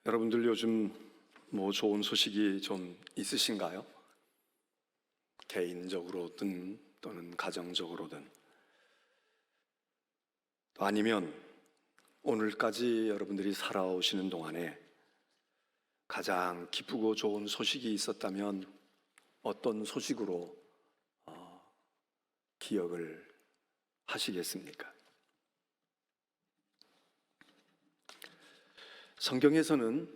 여러분들 요즘 좋은 소식이 좀 있으신가요? 개인적으로든 또는 가정적으로든, 아니면 오늘까지 여러분들이 살아오시는 동안에 가장 기쁘고 좋은 소식이 있었다면 어떤 소식으로 기억을 하시겠습니까? 성경에서는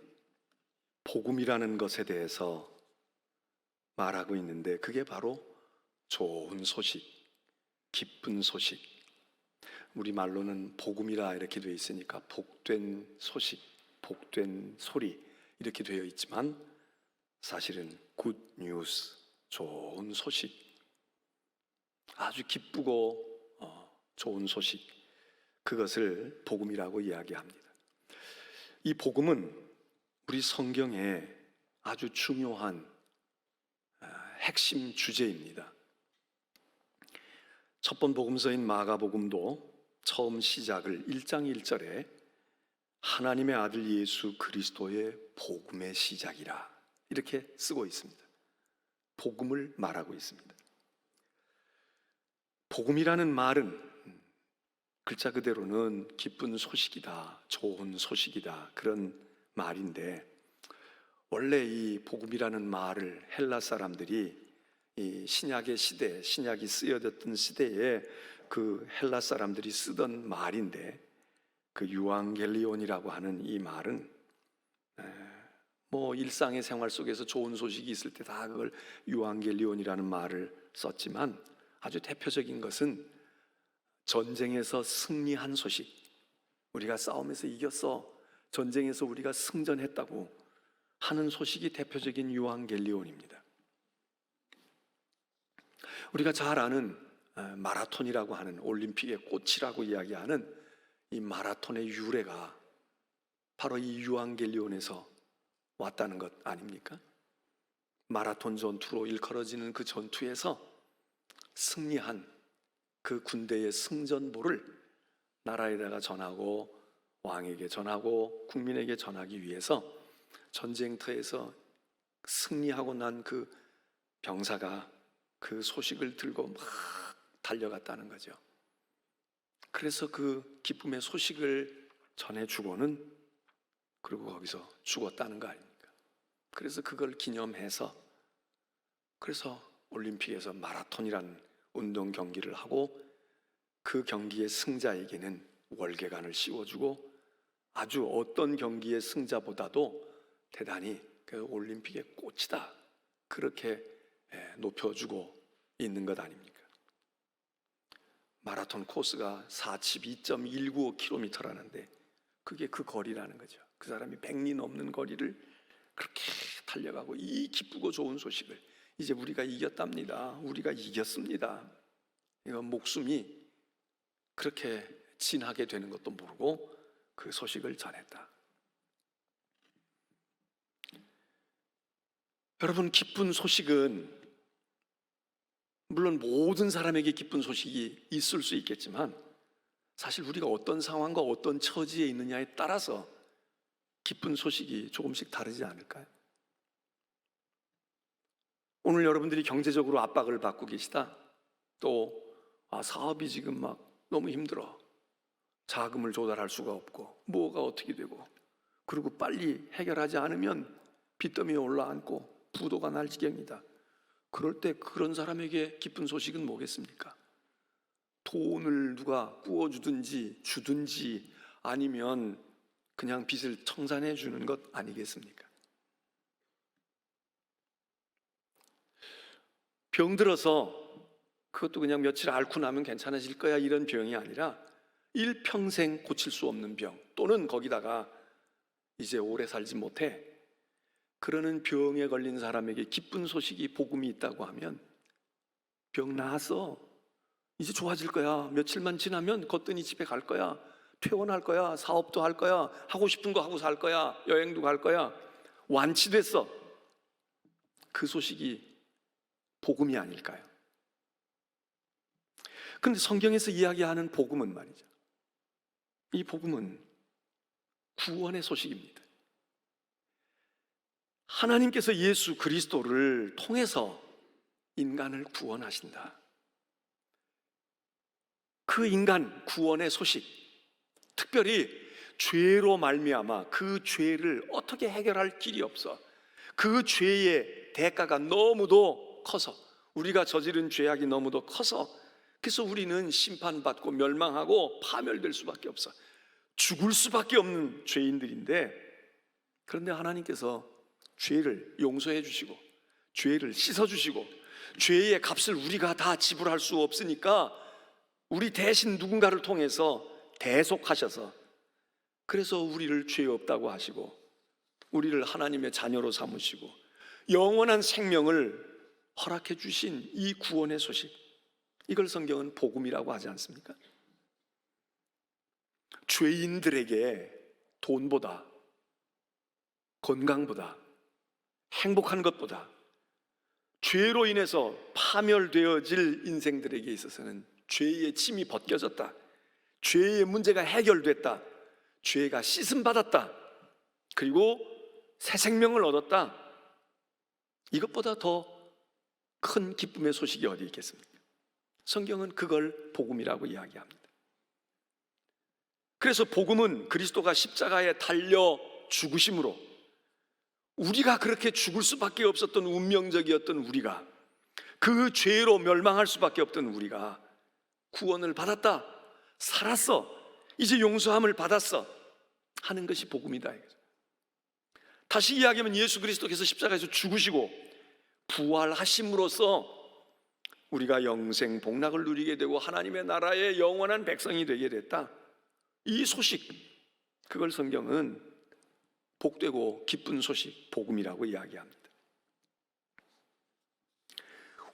복음이라는 것에 대해서 말하고 있는데, 그게 바로 좋은 소식, 기쁜 소식, 우리 말로는 복음이라 이렇게 되어 있으니까 복된 소식, 복된 소리 이렇게 되어 있지만, 사실은 굿 뉴스, 좋은 소식, 아주 기쁘고 좋은 소식, 그것을 복음이라고 이야기합니다. 이 복음은 우리 성경에 아주 중요한 핵심 주제입니다. 첫 번 복음서인 마가복음도 처음 시작을 1장 1절에 하나님의 아들 예수 그리스도의 복음의 시작이라 이렇게 쓰고 있습니다. 복음을 말하고 있습니다. 복음이라는 말은 글자 그대로는 기쁜 소식이다, 좋은 소식이다, 그런 말인데, 원래 이 복음이라는 말을 헬라 사람들이 이 신약의 시대, 신약이 쓰여졌던 시대에 그 헬라 사람들이 쓰던 말인데, 그 유앙겔리온이라고 하는 이 말은 일상의 생활 속에서 좋은 소식이 있을 때 다 그걸 유앙겔리온이라는 말을 썼지만, 아주 대표적인 것은 전쟁에서 승리한 소식, 우리가 싸움에서 이겼어, 전쟁에서 우리가 승전했다고 하는 소식이 대표적인 유앙겔리온입니다. 우리가 잘 아는 마라톤이라고 하는, 올림픽의 꽃이라고 이야기하는 이 마라톤의 유래가 바로 이 유앙겔리온에서 왔다는 것 아닙니까? 마라톤 전투로 일컬어지는 그 전투에서 승리한 그 군대의 승전보를 나라에다가 전하고 왕에게 전하고 국민에게 전하기 위해서 전쟁터에서 승리하고 난 그 병사가 그 소식을 들고 막 달려갔다는 거죠. 그래서 그 기쁨의 소식을 전해주고는 그리고 거기서 죽었다는 거 아닙니까? 그래서 그걸 기념해서, 그래서 올림픽에서 마라톤이라는 운동 경기를 하고 그 경기의 승자에게는 월계관을 씌워주고 아주 어떤 경기의 승자보다도 대단히 그 올림픽의 꽃이다, 그렇게 높여주고 있는 것 아닙니까? 마라톤 코스가 42.195km라는데 그게 그 거리라는 거죠. 그 사람이 100리 넘는 거리를 그렇게 달려가고, 이 기쁘고 좋은 소식을, 이제 우리가 이겼답니다, 우리가 이겼습니다, 이거 목숨이 그렇게 진하게 되는 것도 모르고 그 소식을 전했다. 여러분, 기쁜 소식은 물론 모든 사람에게 기쁜 소식이 있을 수 있겠지만, 사실 우리가 어떤 상황과 어떤 처지에 있느냐에 따라서 기쁜 소식이 조금씩 다르지 않을까요? 오늘 여러분들이 경제적으로 압박을 받고 계시다, 또 사업이 지금 막 너무 힘들어, 자금을 조달할 수가 없고 뭐가 어떻게 되고, 그리고 빨리 해결하지 않으면 빚더미에 올라앉고 부도가 날 지경이다. 그럴 때 그런 사람에게 기쁜 소식은 뭐겠습니까? 돈을 누가 구워주든지 주든지 아니면 그냥 빚을 청산해 주는 것 아니겠습니까? 병들어서 그것도 그냥 며칠 앓고 나면 괜찮아질 거야, 이런 병이 아니라 일평생 고칠 수 없는 병, 또는 거기다가 이제 오래 살지 못해, 그러는 병에 걸린 사람에게 기쁜 소식이, 복음이 있다고 하면, 병 나았어, 이제 좋아질 거야, 며칠만 지나면 거뜬히 집에 갈 거야, 퇴원할 거야, 사업도 할 거야, 하고 싶은 거 하고 살 거야, 여행도 갈 거야, 완치됐어, 그 소식이 복음이 아닐까요? 그런데 성경에서 이야기하는 복음은 말이죠, 이 복음은 구원의 소식입니다. 하나님께서 예수 그리스도를 통해서 인간을 구원하신다. 그 인간 구원의 소식, 특별히 죄로 말미암아 그 죄를 어떻게 해결할 길이 없어. 그 죄의 대가가 너무도 커서, 우리가 저지른 죄악이 너무도 커서, 그래서 우리는 심판받고 멸망하고 파멸될 수밖에 없어. 죽을 수밖에 없는 죄인들인데, 그런데 하나님께서 죄를 용서해 주시고 죄를 씻어 주시고 죄의 값을 우리가 다 지불할 수 없으니까 우리 대신 누군가를 통해서 대속하셔서, 그래서 우리를 죄 없다고 하시고 우리를 하나님의 자녀로 삼으시고 영원한 생명을 허락해 주신 이 구원의 소식, 이걸 성경은 복음이라고 하지 않습니까? 죄인들에게 돈보다, 건강보다, 행복한 것보다 죄로 인해서 파멸되어질 인생들에게 있어서는 죄의 짐이 벗겨졌다, 죄의 문제가 해결됐다, 죄가 씻음받았다, 그리고 새 생명을 얻었다, 이것보다 더 큰 기쁨의 소식이 어디 있겠습니까? 성경은 그걸 복음이라고 이야기합니다. 그래서 복음은 그리스도가 십자가에 달려 죽으심으로 우리가 그렇게 죽을 수밖에 없었던 운명적이었던 우리가, 그 죄로 멸망할 수밖에 없던 우리가 구원을 받았다, 살았어, 이제 용서함을 받았어 하는 것이 복음이다. 다시 이야기하면 예수 그리스도께서 십자가에서 죽으시고 부활하심으로써 우리가 영생 복락을 누리게 되고 하나님의 나라의 영원한 백성이 되게 됐다, 이 소식, 그걸 성경은 복되고 기쁜 소식, 복음이라고 이야기합니다.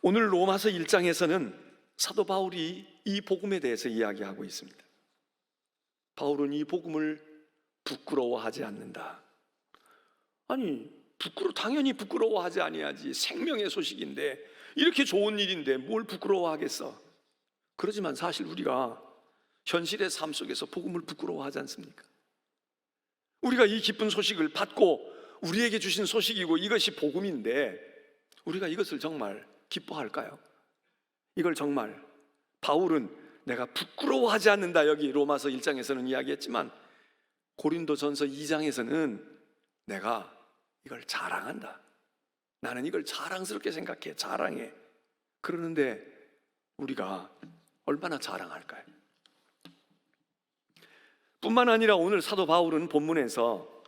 오늘 로마서 1장에서는 사도 바울이 이 복음에 대해서 이야기하고 있습니다. 바울은 이 복음을 부끄러워하지 않는다. 아니, 당연히 부끄러워하지 아니하지. 생명의 소식인데, 이렇게 좋은 일인데 뭘 부끄러워하겠어. 그렇지만 사실 우리가 현실의 삶 속에서 복음을 부끄러워하지 않습니까? 우리가 이 기쁜 소식을 받고 우리에게 주신 소식이고 이것이 복음인데 우리가 이것을 정말 기뻐할까요? 이걸 정말 바울은 내가 부끄러워하지 않는다, 여기 로마서 1장에서는 이야기했지만 고린도전서 2장에서는 내가 이걸 자랑한다, 나는 이걸 자랑스럽게 생각해, 자랑해. 그러는데 우리가 얼마나 자랑할까요? 뿐만 아니라 오늘 사도 바울은 본문에서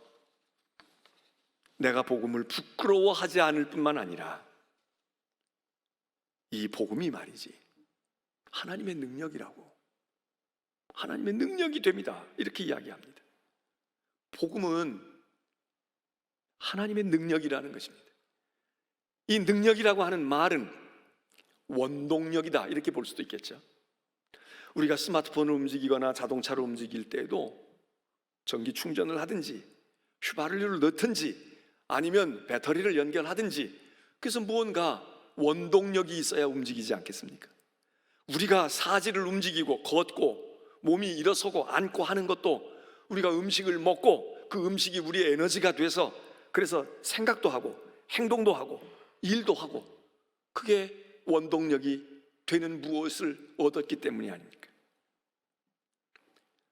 내가 복음을 부끄러워하지 않을 뿐만 아니라 이 복음이 말이지 하나님의 능력이라고, 하나님의 능력이 됩니다, 이렇게 이야기합니다. 복음은 하나님의 능력이라는 것입니다. 이 능력이라고 하는 말은 원동력이다, 이렇게 볼 수도 있겠죠. 우리가 스마트폰을 움직이거나 자동차를 움직일 때에도 전기 충전을 하든지 휘발유를 넣든지 아니면 배터리를 연결하든지, 그래서 무언가 원동력이 있어야 움직이지 않겠습니까? 우리가 사지를 움직이고 걷고 몸이 일어서고 앉고 하는 것도 우리가 음식을 먹고 그 음식이 우리의 에너지가 돼서, 그래서 생각도 하고 행동도 하고 일도 하고, 그게 원동력이 되는 무엇을 얻었기 때문이 아닙니까?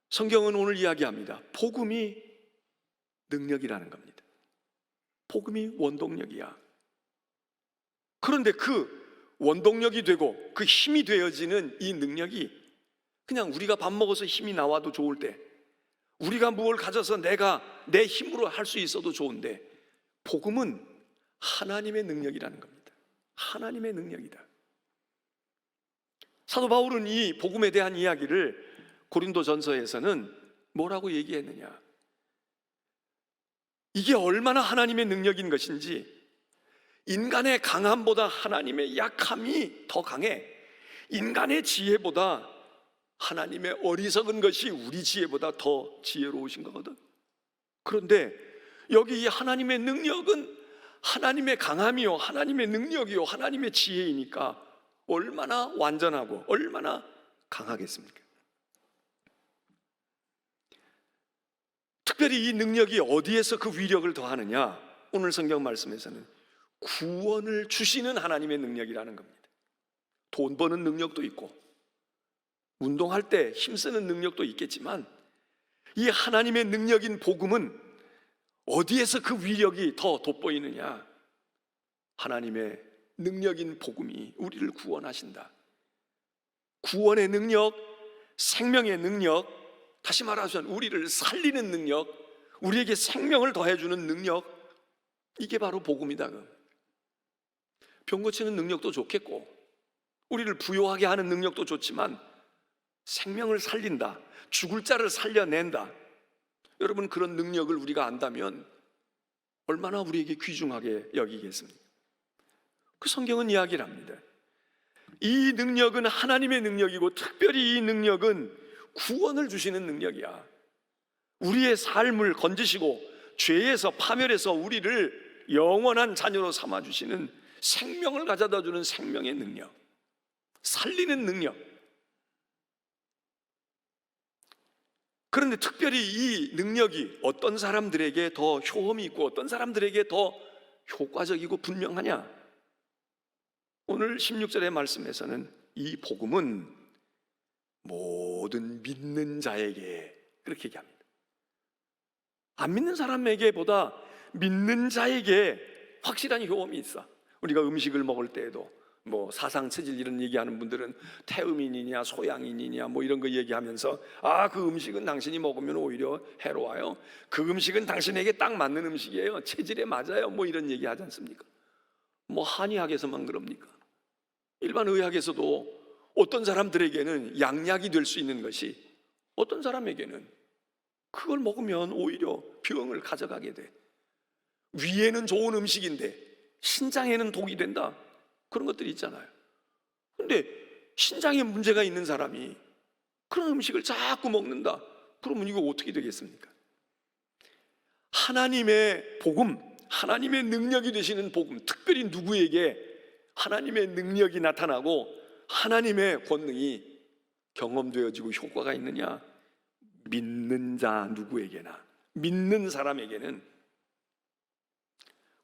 성경은 오늘 이야기합니다. 복음이 능력이라는 겁니다. 복음이 원동력이야. 그런데 그 원동력이 되고 그 힘이 되어지는 이 능력이 그냥 우리가 밥 먹어서 힘이 나와도 좋을 때, 우리가 무엇을 가져서 내가 내 힘으로 할 수 있어도 좋은데, 복음은 하나님의 능력이라는 겁니다. 하나님의 능력이다. 사도 바울은 이 복음에 대한 이야기를 고린도전서에서는 뭐라고 얘기했느냐, 이게 얼마나 하나님의 능력인 것인지, 인간의 강함보다 하나님의 약함이 더 강해, 인간의 지혜보다 하나님의 어리석은 것이 우리 지혜보다 더 지혜로우신 거거든. 그런데 여기 이 하나님의 능력은 하나님의 강함이요, 하나님의 능력이요, 하나님의 지혜이니까 얼마나 완전하고 얼마나 강하겠습니까? 특별히 이 능력이 어디에서 그 위력을 더하느냐, 오늘 성경 말씀에서는 구원을 주시는 하나님의 능력이라는 겁니다. 돈 버는 능력도 있고 운동할 때 힘쓰는 능력도 있겠지만 이 하나님의 능력인 복음은 어디에서 그 위력이 더 돋보이느냐? 하나님의 능력인 복음이 우리를 구원하신다. 구원의 능력, 생명의 능력, 다시 말하자면 우리를 살리는 능력, 우리에게 생명을 더해주는 능력, 이게 바로 복음이다. 병 고치는 능력도 좋겠고 우리를 부요하게 하는 능력도 좋지만 생명을 살린다, 죽을 자를 살려낸다, 여러분 그런 능력을 우리가 안다면 얼마나 우리에게 귀중하게 여기겠습니까? 그 성경은 이야기를 합니다. 이 능력은 하나님의 능력이고 특별히 이 능력은 구원을 주시는 능력이야. 우리의 삶을 건지시고 죄에서 파멸해서 우리를 영원한 자녀로 삼아주시는 생명을 가져다주는 생명의 능력, 살리는 능력. 그런데 특별히 이 능력이 어떤 사람들에게 더 효험이 있고 어떤 사람들에게 더 효과적이고 분명하냐? 오늘 16절의 말씀에서는 이 복음은 모든 믿는 자에게, 그렇게 얘기합니다. 안 믿는 사람에게보다 믿는 자에게 확실한 효험이 있어. 우리가 음식을 먹을 때에도 뭐 사상체질 이런 얘기하는 분들은 태음인이냐 소양인이냐 뭐 이런 거 얘기하면서 그 음식은 당신이 먹으면 오히려 해로워요, 그 음식은 당신에게 딱 맞는 음식이에요, 체질에 맞아요, 뭐 이런 얘기 하지 않습니까? 뭐 한의학에서만 그럽니까? 일반 의학에서도 어떤 사람들에게는 양약이 될 수 있는 것이 어떤 사람에게는 그걸 먹으면 오히려 병을 가져가게 돼. 위에는 좋은 음식인데 신장에는 독이 된다, 그런 것들이 있잖아요. 근데 신장에 문제가 있는 사람이 그런 음식을 자꾸 먹는다, 그러면 이거 어떻게 되겠습니까? 하나님의 복음, 하나님의 능력이 되시는 복음, 특별히 누구에게 하나님의 능력이 나타나고 하나님의 권능이 경험되어지고 효과가 있느냐? 믿는 자 누구에게나, 믿는 사람에게는.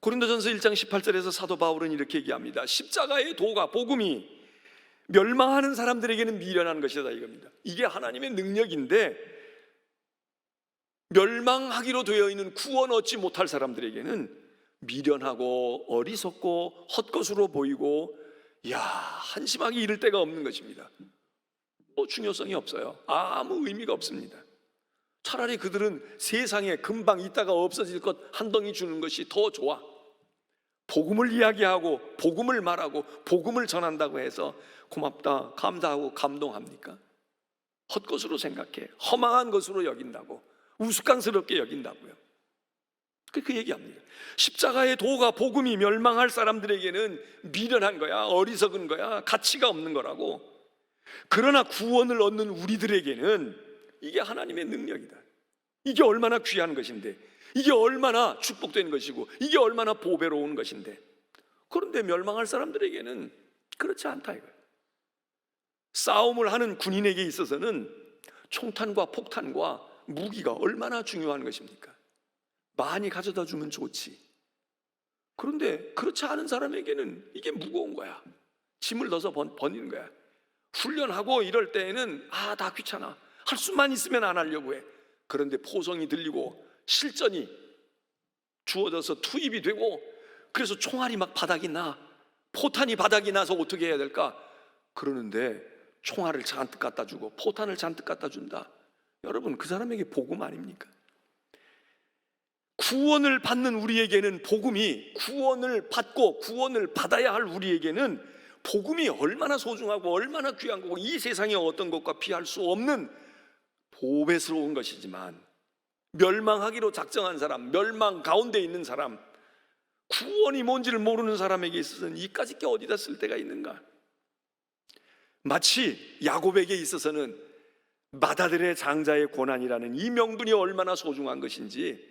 고린도전서 1장 18절에서 사도 바울은 이렇게 얘기합니다. 십자가의 도가, 복음이 멸망하는 사람들에게는 미련한 것이다, 이겁니다. 이게 하나님의 능력인데 멸망하기로 되어 있는 구원 얻지 못할 사람들에게는 미련하고 어리석고 헛것으로 보이고 한심하게 이를 데가 없는 것입니다. 중요성이 없어요. 아무 의미가 없습니다. 차라리 그들은 세상에 금방 있다가 없어질 것 한 덩이 주는 것이 더 좋아. 복음을 이야기하고 복음을 말하고 복음을 전한다고 해서 고맙다, 감사하고 감동합니까? 헛것으로 생각해, 허망한 것으로 여긴다고, 우스꽝스럽게 여긴다고요. 그 얘기합니다. 십자가의 도가, 복음이 멸망할 사람들에게는 미련한 거야, 어리석은 거야, 가치가 없는 거라고. 그러나 구원을 얻는 우리들에게는 이게 하나님의 능력이다. 이게 얼마나 귀한 것인데, 이게 얼마나 축복된 것이고, 이게 얼마나 보배로운 것인데. 그런데 멸망할 사람들에게는 그렇지 않다 이거예요. 싸움을 하는 군인에게 있어서는 총탄과 폭탄과 무기가 얼마나 중요한 것입니까? 많이 가져다 주면 좋지. 그런데 그렇지 않은 사람에게는 이게 무거운 거야. 짐을 넣어서 버리는 거야. 훈련하고 이럴 때에는 다 귀찮아, 할 수만 있으면 안 하려고 해. 그런데 포성이 들리고 실전이 주어져서 투입이 되고, 그래서 총알이 막 바닥이 나, 포탄이 바닥이 나서 어떻게 해야 될까? 그러는데 총알을 잔뜩 갖다 주고 포탄을 잔뜩 갖다 준다. 여러분, 그 사람에게 복음 아닙니까? 구원을 받는 우리에게는 복음이, 구원을 받고 구원을 받아야 할 우리에게는 복음이 얼마나 소중하고 얼마나 귀한 거고, 이 세상의 어떤 것과 비할 수 없는 보배스러운 것이지만, 멸망하기로 작정한 사람, 멸망 가운데 있는 사람, 구원이 뭔지를 모르는 사람에게 있어서는 이까짓 게 어디다 쓸 데가 있는가? 마치 야곱에게 있어서는 맏아들의 장자의 고난이라는 이 명분이 얼마나 소중한 것인지,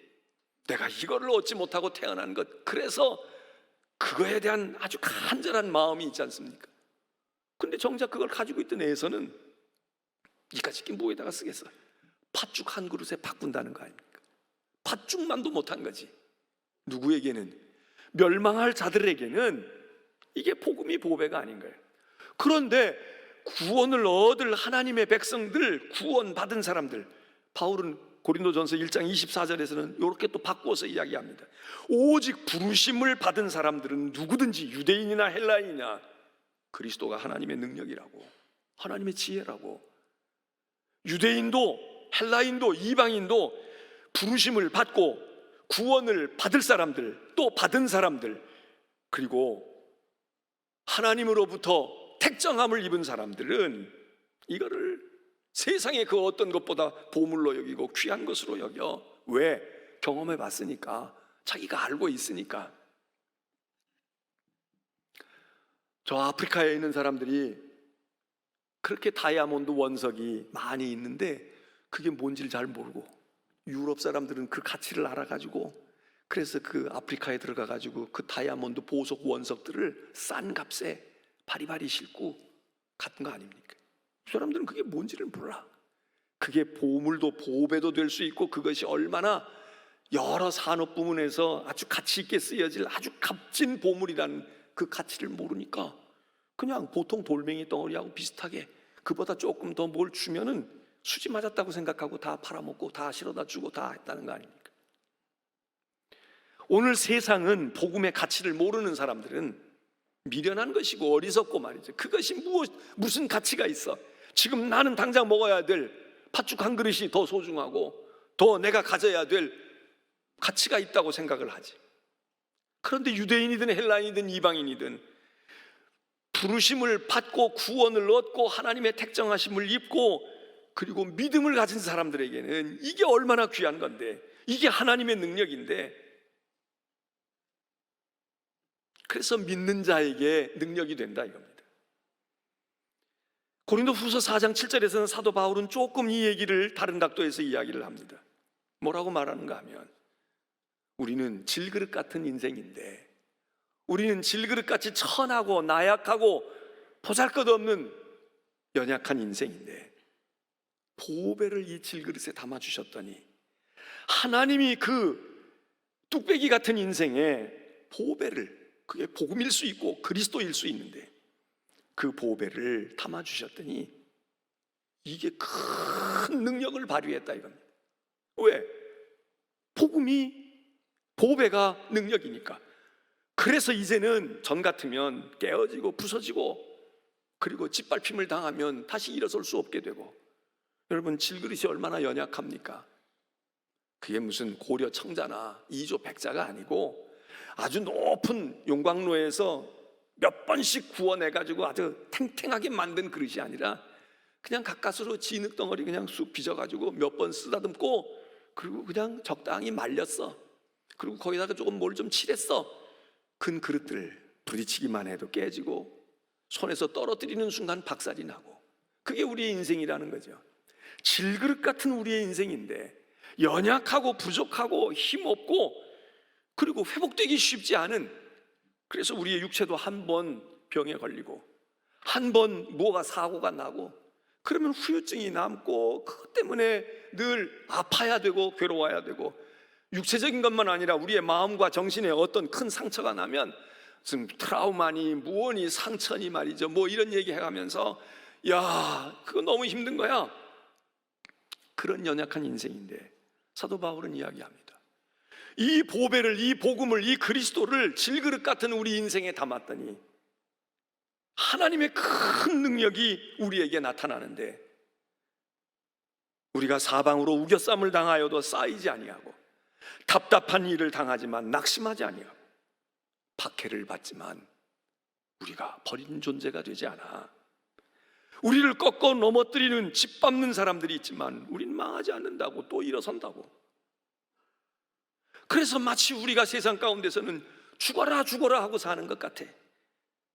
내가 이거를 얻지 못하고 태어난 것, 그래서 그거에 대한 아주 간절한 마음이 있지 않습니까? 근데 정작 그걸 가지고 있던 에서는 이까짓 게 뭐에다가 쓰겠어? 팥죽 한 그릇에 바꾼다는 거 아닙니까? 팥죽만도 못한 거지. 누구에게는? 멸망할 자들에게는 이게 복음이 보배가 아닌 거예요. 그런데 구원을 얻을 하나님의 백성들, 구원받은 사람들, 바울은 고린도전서 1장 24절에서는 이렇게 또 바꾸어서 이야기합니다. 오직 부르심을 받은 사람들은 누구든지 유대인이나 헬라인이나 그리스도가 하나님의 능력이라고, 하나님의 지혜라고. 유대인도 헬라인도 이방인도 부르심을 받고 구원을 받을 사람들, 또 받은 사람들, 그리고 하나님으로부터 택정함을 입은 사람들은 이거를 세상의 그 어떤 것보다 보물로 여기고 귀한 것으로 여겨. 왜? 경험해 봤으니까, 자기가 알고 있으니까. 저 아프리카에 있는 사람들이 그렇게 다이아몬드 원석이 많이 있는데 그게 뭔지를 잘 모르고, 유럽 사람들은 그 가치를 알아가지고 그래서 그 아프리카에 들어가가지고 그 다이아몬드 보석 원석들을 싼 값에 바리바리 싣고 갔던 거 아닙니까? 이 사람들은 그게 뭔지를 몰라. 그게 보물도 보배도 될 수 있고 그것이 얼마나 여러 산업 부문에서 아주 가치 있게 쓰여질 아주 값진 보물이라는 그 가치를 모르니까 그냥 보통 돌멩이 덩어리하고 비슷하게 그보다 조금 더 뭘 주면은 수지 맞았다고 생각하고 다 팔아먹고 다 실어다 주고 다 했다는 거 아닙니까? 오늘 세상은 복음의 가치를 모르는 사람들은 미련한 것이고 어리석고 말이죠. 그것이 무슨 가치가 있어? 지금 나는 당장 먹어야 될 팥죽 한 그릇이 더 소중하고 더 내가 가져야 될 가치가 있다고 생각을 하지. 그런데 유대인이든 헬라인이든 이방인이든 부르심을 받고 구원을 얻고 하나님의 택정하심을 입고 그리고 믿음을 가진 사람들에게는 이게 얼마나 귀한 건데, 이게 하나님의 능력인데, 그래서 믿는 자에게 능력이 된다 이겁니다. 고린도후서 4장 7절에서는 사도 바울은 조금 이 얘기를 다른 각도에서 이야기를 합니다. 뭐라고 말하는가 하면, 우리는 질그릇 같은 인생인데, 우리는 질그릇같이 천하고 나약하고 보잘것없는 연약한 인생인데 보배를 이 질그릇에 담아주셨더니, 하나님이 그 뚝배기 같은 인생에 보배를, 그게 복음일 수 있고 그리스도일 수 있는데 그 보배를 담아주셨더니 이게 큰 능력을 발휘했다 이겁니다. 왜? 복음이, 보배가 능력이니까. 그래서 이제는 전 같으면 깨어지고 부서지고 그리고 짓밟힘을 당하면 다시 일어설 수 없게 되고, 여러분 질그릇이 얼마나 연약합니까? 그게 무슨 고려 청자나 이조 백자가 아니고 아주 높은 용광로에서 몇 번씩 구워내가지고 아주 탱탱하게 만든 그릇이 아니라 그냥 가까스로 진흙덩어리 그냥 쑥 빚어가지고 몇 번 쓰다듬고 그리고 그냥 적당히 말렸어. 그리고 거기다가 조금 뭘 좀 칠했어. 큰 그릇들 부딪히기만 해도 깨지고 손에서 떨어뜨리는 순간 박살이 나고, 그게 우리의 인생이라는 거죠. 질그릇 같은 우리의 인생인데 연약하고 부족하고 힘없고 그리고 회복되기 쉽지 않은, 그래서 우리의 육체도 한 번 병에 걸리고 한 번 뭐가 사고가 나고 그러면 후유증이 남고 그것 때문에 늘 아파야 되고 괴로워야 되고, 육체적인 것만 아니라 우리의 마음과 정신에 어떤 큰 상처가 나면 지금 트라우마니 무언이 상처니 말이죠, 뭐 이런 얘기 해가면서 야 그거 너무 힘든 거야. 그런 연약한 인생인데 사도 바울은 이야기합니다. 이 보배를, 이 복음을, 이 그리스도를 질그릇 같은 우리 인생에 담았더니 하나님의 큰 능력이 우리에게 나타나는데, 우리가 사방으로 우겨쌈을 당하여도 쌓이지 아니하고 답답한 일을 당하지만 낙심하지 아니하고 박해를 받지만 우리가 버린 존재가 되지 않아. 우리를 꺾어 넘어뜨리는 짓밟는 사람들이 있지만 우리는 망하지 않는다고, 또 일어선다고. 그래서 마치 우리가 세상 가운데서는 죽어라 죽어라 하고 사는 것 같아.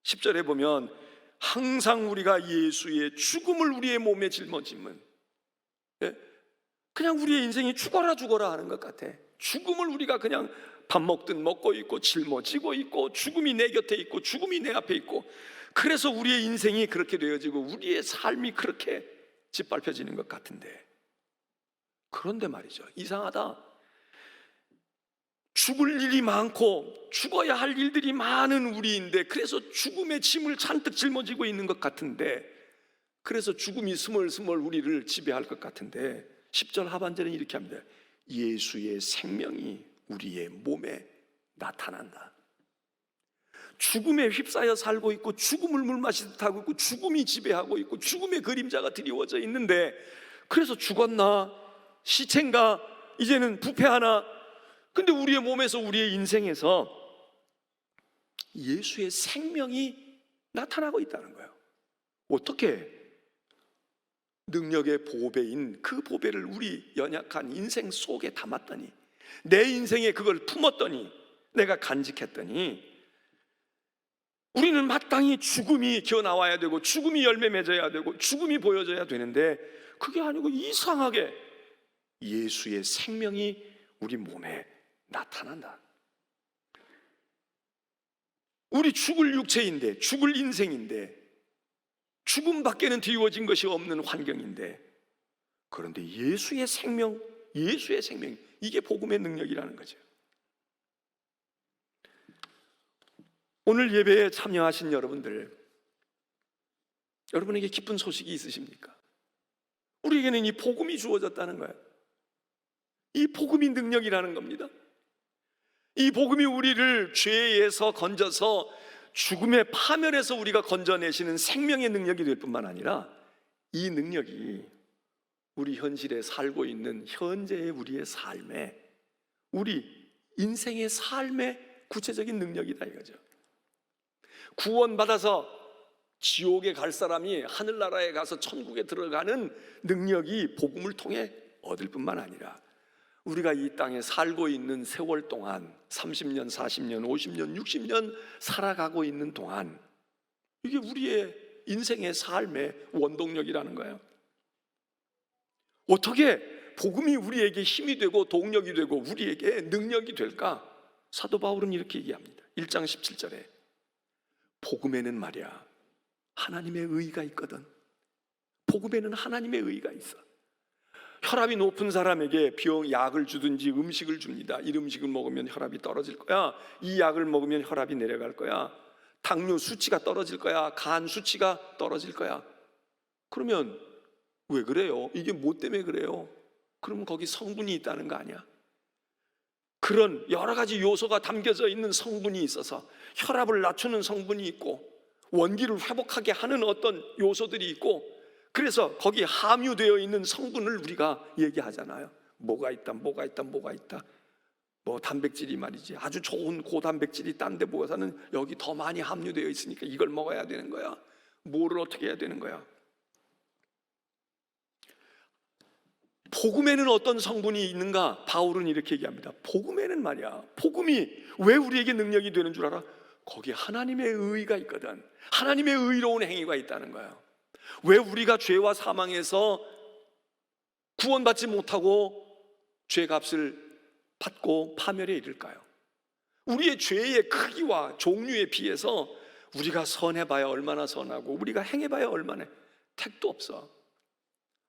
10절에 보면 항상 우리가 예수의 죽음을 우리의 몸에 짊어짐은, 그냥 우리의 인생이 죽어라 죽어라 하는 것 같아. 죽음을 우리가 그냥 밥 먹든 먹고 있고 짊어지고 있고 죽음이 내 곁에 있고 죽음이 내 앞에 있고, 그래서 우리의 인생이 그렇게 되어지고 우리의 삶이 그렇게 짓밟혀지는 것 같은데, 그런데 말이죠, 이상하다. 죽을 일이 많고 죽어야 할 일들이 많은 우리인데, 그래서 죽음의 짐을 잔뜩 짊어지고 있는 것 같은데, 그래서 죽음이 스멀스멀 우리를 지배할 것 같은데 10절 하반절은 이렇게 합니다. 예수의 생명이 우리의 몸에 나타난다. 죽음에 휩싸여 살고 있고 죽음을 물마시듯 하고 있고 죽음이 지배하고 있고 죽음의 그림자가 드리워져 있는데, 그래서 죽었나? 시체인가? 이제는 부패하나? 근데 우리의 몸에서, 우리의 인생에서 예수의 생명이 나타나고 있다는 거예요. 어떻게? 능력의 보배인 그 보배를 우리 연약한 인생 속에 담았더니, 내 인생에 그걸 품었더니, 내가 간직했더니, 우리는 마땅히 죽음이 기어나와야 되고 죽음이 열매 맺어야 되고 죽음이 보여져야 되는데, 그게 아니고 이상하게 예수의 생명이 우리 몸에 나타난다. 우리 죽을 육체인데, 죽을 인생인데, 죽음밖에는 뒤워진 것이 없는 환경인데, 그런데 예수의 생명, 예수의 생명, 이게 복음의 능력이라는 거죠. 오늘 예배에 참여하신 여러분들, 여러분에게 기쁜 소식이 있으십니까? 우리에게는 이 복음이 주어졌다는 거예요. 이 복음이 능력이라는 겁니다. 이 복음이 우리를 죄에서 건져서 죽음의 파멸에서 우리가 건져내시는 생명의 능력이 될 뿐만 아니라, 이 능력이 우리 현실에 살고 있는 현재의 우리의 삶에, 우리 인생의 삶의 구체적인 능력이다 이거죠. 구원받아서 지옥에 갈 사람이 하늘나라에 가서 천국에 들어가는 능력이 복음을 통해 얻을 뿐만 아니라, 우리가 이 땅에 살고 있는 세월 동안 30년, 40년, 50년, 60년 살아가고 있는 동안, 이게 우리의 인생의 삶의 원동력이라는 거예요. 어떻게 복음이 우리에게 힘이 되고 동력이 되고 우리에게 능력이 될까? 사도 바울은 이렇게 얘기합니다. 1장 17절에 복음에는 말이야 하나님의 의가 있거든. 복음에는 하나님의 의가 있어. 혈압이 높은 사람에게 약을 주든지 음식을 줍니다. 이 음식을 먹으면 혈압이 떨어질 거야. 이 약을 먹으면 혈압이 내려갈 거야. 당뇨 수치가 떨어질 거야. 간 수치가 떨어질 거야. 그러면 왜 그래요? 이게 뭐 때문에 그래요? 그러면 거기 성분이 있다는 거 아니야? 그런 여러 가지 요소가 담겨져 있는 성분이 있어서, 혈압을 낮추는 성분이 있고 원기를 회복하게 하는 어떤 요소들이 있고, 그래서 거기에 함유되어 있는 성분을 우리가 얘기하잖아요. 뭐가 있다, 뭐가 있다, 뭐가 있다. 뭐 단백질이 말이지, 아주 좋은 고단백질이 딴 데 보고서는 여기 더 많이 함유되어 있으니까 이걸 먹어야 되는 거야. 뭐를 어떻게 해야 되는 거야? 복음에는 어떤 성분이 있는가? 바울은 이렇게 얘기합니다. 복음에는 말이야, 복음이 왜 우리에게 능력이 되는 줄 알아? 거기에 하나님의 의가 있거든. 하나님의 의로운 행위가 있다는 거예요. 왜 우리가 죄와 사망에서 구원받지 못하고 죄값을 받고 파멸에 이를까요? 우리의 죄의 크기와 종류에 비해서 우리가 선해봐야 얼마나 선하고 우리가 행해봐야 얼마나 택도 없어.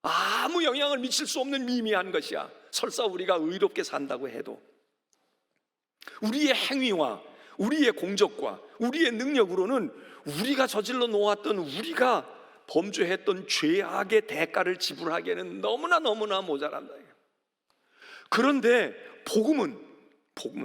아무 영향을 미칠 수 없는 미미한 것이야. 설사 우리가 의롭게 산다고 해도 우리의 행위와 우리의 공적과 우리의 능력으로는 우리가 저질러 놓았던, 우리가 범죄했던 죄악의 대가를 지불하기에는 너무나 모자란다. 그런데 복음은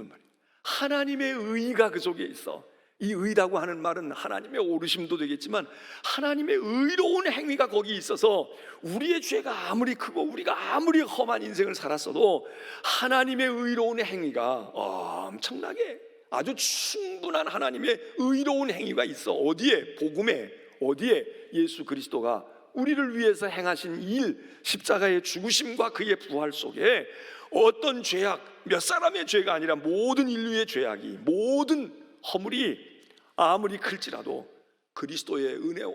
말이야, 하나님의 의가 그 속에 있어. 이 의라고 하는 말은 하나님의 오르심도 되겠지만 하나님의 의로운 행위가 거기 있어서, 우리의 죄가 아무리 크고 우리가 아무리 험한 인생을 살았어도 하나님의 의로운 행위가 엄청나게 아주 충분한 하나님의 의로운 행위가 있어. 어디에? 복음에. 어디에? 예수 그리스도가 우리를 위해서 행하신 일, 십자가의 죽으심과 그의 부활 속에 어떤 죄악, 몇 사람의 죄가 아니라 모든 인류의 죄악이, 모든 허물이 아무리 클지라도 그리스도의 은혜와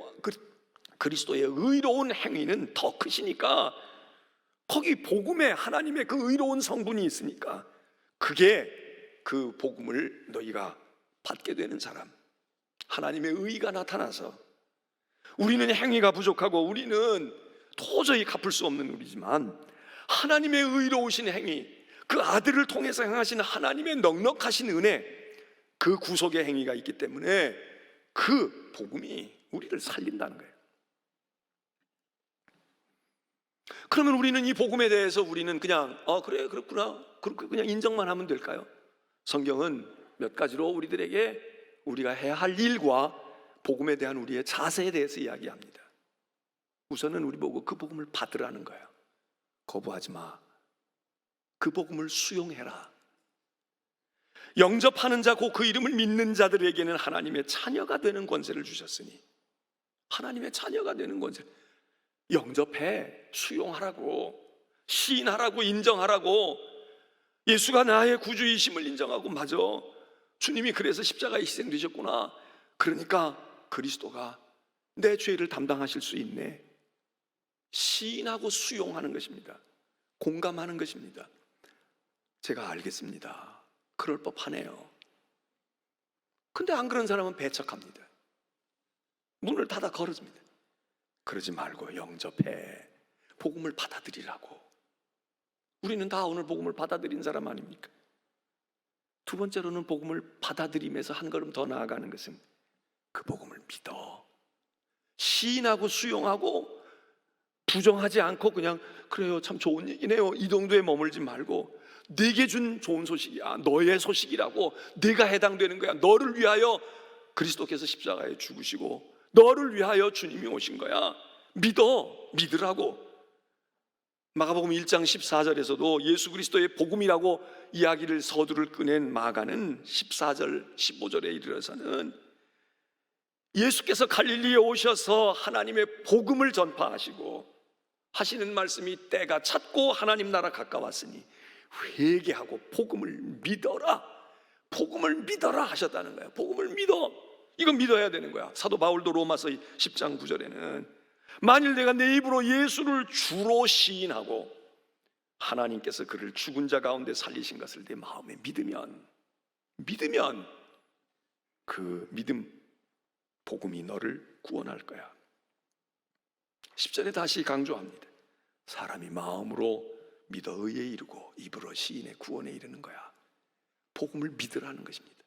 그리스도의 의로운 행위는 더 크시니까, 거기 복음에 하나님의 그 의로운 성분이 있으니까, 그게 그 복음을 너희가 받게 되는 사람, 하나님의 의가 나타나서, 우리는 행위가 부족하고 우리는 도저히 갚을 수 없는 우리지만 하나님의 의로우신 행위, 그 아들을 통해서 행하신 하나님의 넉넉하신 은혜, 그 구속의 행위가 있기 때문에 그 복음이 우리를 살린다는 거예요. 그러면 우리는 이 복음에 대해서 우리는 그냥 그래 그렇구나 그렇게 그냥 인정만 하면 될까요? 성경은 몇 가지로 우리들에게 우리가 해야 할 일과 복음에 대한 우리의 자세에 대해서 이야기합니다. 우선은 우리 보고 그 복음을 받으라는 거예요. 거부하지 마. 그 복음을 수용해라. 영접하는 자, 곧 그 이름을 믿는 자들에게는 하나님의 자녀가 되는 권세를 주셨으니, 하나님의 자녀가 되는 권세. 영접해, 수용하라고, 시인하라고, 인정하라고. 예수가 나의 구주이심을 인정하고, 맞아, 주님이 그래서 십자가에 희생되셨구나, 그러니까 그리스도가 내 죄를 담당하실 수 있네. 시인하고 수용하는 것입니다. 공감하는 것입니다. 제가 알겠습니다. 그럴 법하네요. 근데 안 그런 사람은 배척합니다. 문을 닫아 걸어줍니다. 그러지 말고 영접해, 복음을 받아들이라고. 우리는 다 오늘 복음을 받아들인 사람 아닙니까? 두 번째로는 복음을 받아들이면서 한 걸음 더 나아가는 것은 그 복음을 믿어. 시인하고 수용하고 부정하지 않고 그냥 그래요, 참 좋은 얘기네요, 이 정도에 머물지 말고, 네게 준 좋은 소식이야, 너의 소식이라고, 네가 해당되는 거야. 너를 위하여 그리스도께서 십자가에 죽으시고 너를 위하여 주님이 오신 거야. 믿으라고. 마가복음 1장 14절에서도 예수 그리스도의 복음이라고 이야기를 서두를 꺼낸 마가는 14절 15절에 이르러서는 예수께서 갈릴리에 오셔서 하나님의 복음을 전파하시고 하시는 말씀이 때가 찼고 하나님 나라 가까웠으니 회개하고 복음을 믿어라, 복음을 믿어라 하셨다는 거야. 복음을 믿어. 이거 믿어야 되는 거야. 사도 바울도 로마서 10장 9절에는 만일 내가 내 입으로 예수를 주로 시인하고 하나님께서 그를 죽은 자 가운데 살리신 것을 내 마음에 믿으면 그 믿음, 복음이 너를 구원할 거야. 10절에 다시 강조합니다. 사람이 마음으로 믿어 의에 이르고 입으로 시인의 구원에 이르는 거야. 복음을 믿으라는 것입니다.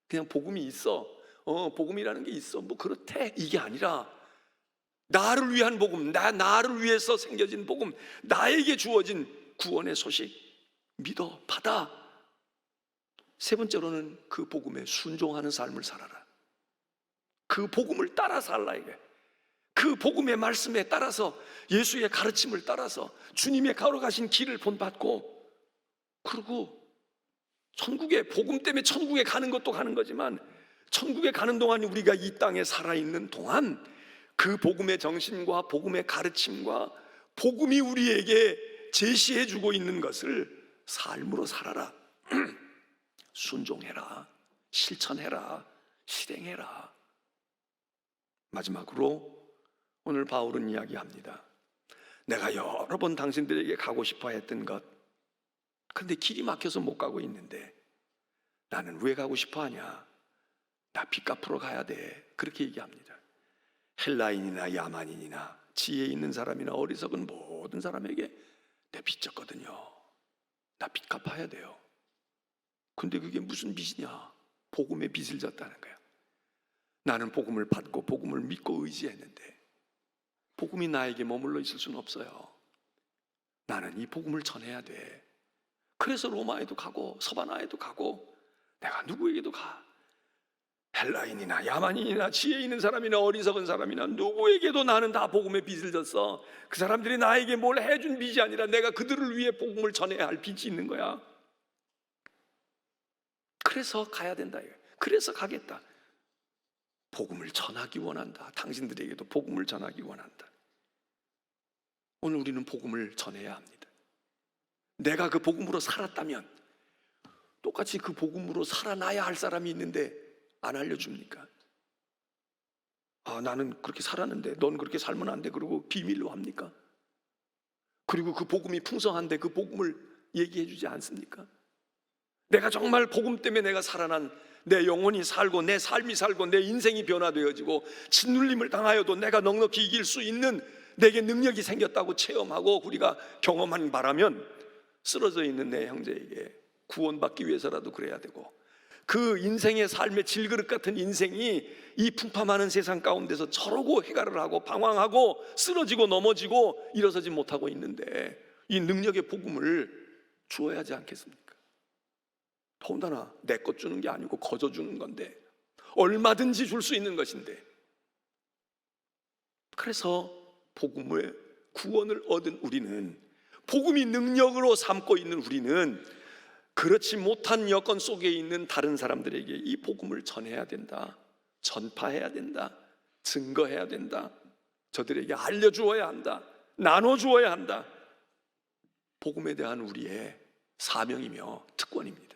그냥 복음이 있어, 복음이라는 게 있어, 뭐 그렇대, 이게 아니라 나를 위한 복음, 나를 위해서 생겨진 복음, 나에게 주어진 구원의 소식 믿어, 받아. 세 번째로는 그 복음에 순종하는 삶을 살아라. 그 복음을 따라 살라 이게. 그 복음의 말씀에 따라서, 예수의 가르침을 따라서 주님의 걸어가신 길을 본받고, 그리고 천국에, 복음 때문에 천국에 가는 것도 가는 거지만 천국에 가는 동안 우리가 이 땅에 살아있는 동안 그 복음의 정신과 복음의 가르침과 복음이 우리에게 제시해주고 있는 것을 삶으로 살아라. 순종해라, 실천해라, 실행해라. 마지막으로 오늘 바울은 이야기합니다. 내가 여러 번 당신들에게 가고 싶어 했던 것, 근데 길이 막혀서 못 가고 있는데 나는 왜 가고 싶어 하냐? 나 빚 갚으러 가야 돼. 그렇게 얘기합니다. 헬라인이나 야만인이나 지혜 있는 사람이나 어리석은 모든 사람에게 내 빚 졌거든요. 나 빚 갚아야 돼요. 근데 그게 무슨 빚이냐? 복음의 빚을 졌다는 거야. 나는 복음을 받고 복음을 믿고 의지했는데 복음이 나에게 머물러 있을 수는 없어요. 나는 이 복음을 전해야 돼. 그래서 로마에도 가고 서바나에도 가고 내가 누구에게도 가. 헬라인이나 야만인이나 지혜 있는 사람이나 어리석은 사람이나 누구에게도 나는 다 복음의 빚을 졌어. 그 사람들이 나에게 뭘 해준 빚이 아니라 내가 그들을 위해 복음을 전해야 할 빚이 있는 거야. 그래서 가야 된다. 그래서 가겠다. 복음을 전하기 원한다. 당신들에게도 복음을 전하기 원한다. 오늘 우리는 복음을 전해야 합니다. 내가 그 복음으로 살았다면 똑같이 그 복음으로 살아나야 할 사람이 있는데 안 알려줍니까? 나는 그렇게 살았는데 넌 그렇게 살면 안 돼, 그러고 비밀로 합니까? 그리고 그 복음이 풍성한데 그 복음을 얘기해 주지 않습니까? 내가 정말 복음 때문에 내가 살아난, 내 영혼이 살고 내 삶이 살고 내 인생이 변화되어지고 짓눌림을 당하여도 내가 넉넉히 이길 수 있는 내게 능력이 생겼다고 체험하고 우리가 경험한 바라면 쓰러져 있는 내 형제에게 구원받기 위해서라도 그래야 되고, 그 인생의 삶의 질그릇 같은 인생이 이 풍파많은 세상 가운데서 저러고 해갈을 하고 방황하고 쓰러지고 넘어지고 일어서지 못하고 있는데 이 능력의 복음을 주어야 하지 않겠습니까? 더군다나 내 것 주는 게 아니고 거저 주는 건데, 얼마든지 줄 수 있는 것인데. 그래서 복음의 구원을 얻은 우리는, 복음이 능력으로 삼고 있는 우리는 그렇지 못한 여건 속에 있는 다른 사람들에게 이 복음을 전해야 된다, 전파해야 된다, 증거해야 된다, 저들에게 알려주어야 한다, 나눠주어야 한다. 복음에 대한 우리의 사명이며 특권입니다.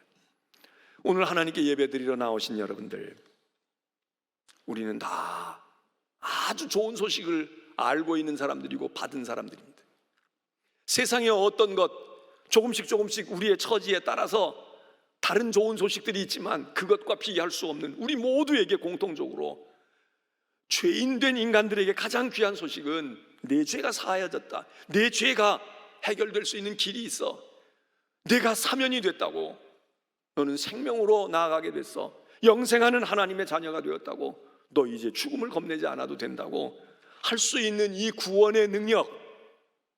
오늘 하나님께 예배드리러 나오신 여러분들, 우리는 다 아주 좋은 소식을 알고 있는 사람들이고 받은 사람들입니다. 세상에 어떤 것 조금씩 우리의 처지에 따라서 다른 좋은 소식들이 있지만 그것과 비교할 수 없는 우리 모두에게 공통적으로 죄인된 인간들에게 가장 귀한 소식은 내 죄가 사하여졌다, 내 죄가 해결될 수 있는 길이 있어, 내가 사면이 됐다고, 너는 생명으로 나아가게 됐어, 영생하는 하나님의 자녀가 되었다고, 너 이제 죽음을 겁내지 않아도 된다고 할 수 있는 이 구원의 능력,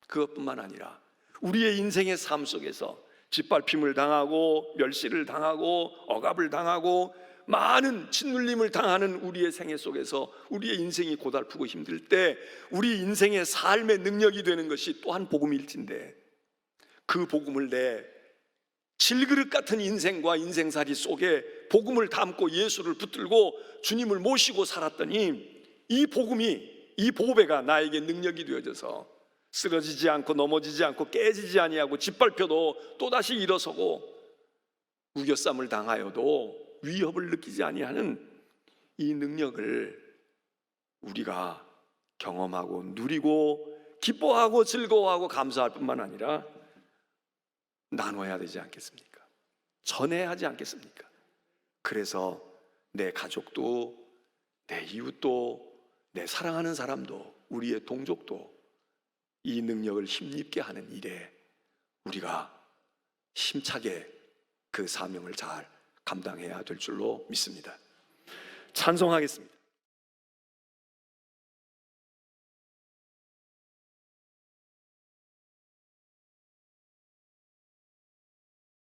그것뿐만 아니라 우리의 인생의 삶 속에서 짓밟힘을 당하고 멸시를 당하고 억압을 당하고 많은 짓눌림을 당하는 우리의 생애 속에서 우리의 인생이 고달프고 힘들 때 우리 인생의 삶의 능력이 되는 것이 또한 복음일진데, 그 복음을 내 질그릇 같은 인생과 인생살이 속에 복음을 담고 예수를 붙들고 주님을 모시고 살았더니 이 복음이, 이 보배가 나에게 능력이 되어져서 쓰러지지 않고 넘어지지 않고 깨지지 아니하고 짓밟혀도 또다시 일어서고 우겨쌈을 당하여도 위협을 느끼지 아니하는 이 능력을 우리가 경험하고 누리고 기뻐하고 즐거워하고 감사할 뿐만 아니라 나눠야 되지 않겠습니까? 전해야 하지 않겠습니까? 그래서 내 가족도, 내 이웃도, 내 사랑하는 사람도, 우리의 동족도 이 능력을 힘입게 하는 일에 우리가 힘차게 그 사명을 잘 감당해야 될 줄로 믿습니다. 찬송하겠습니다.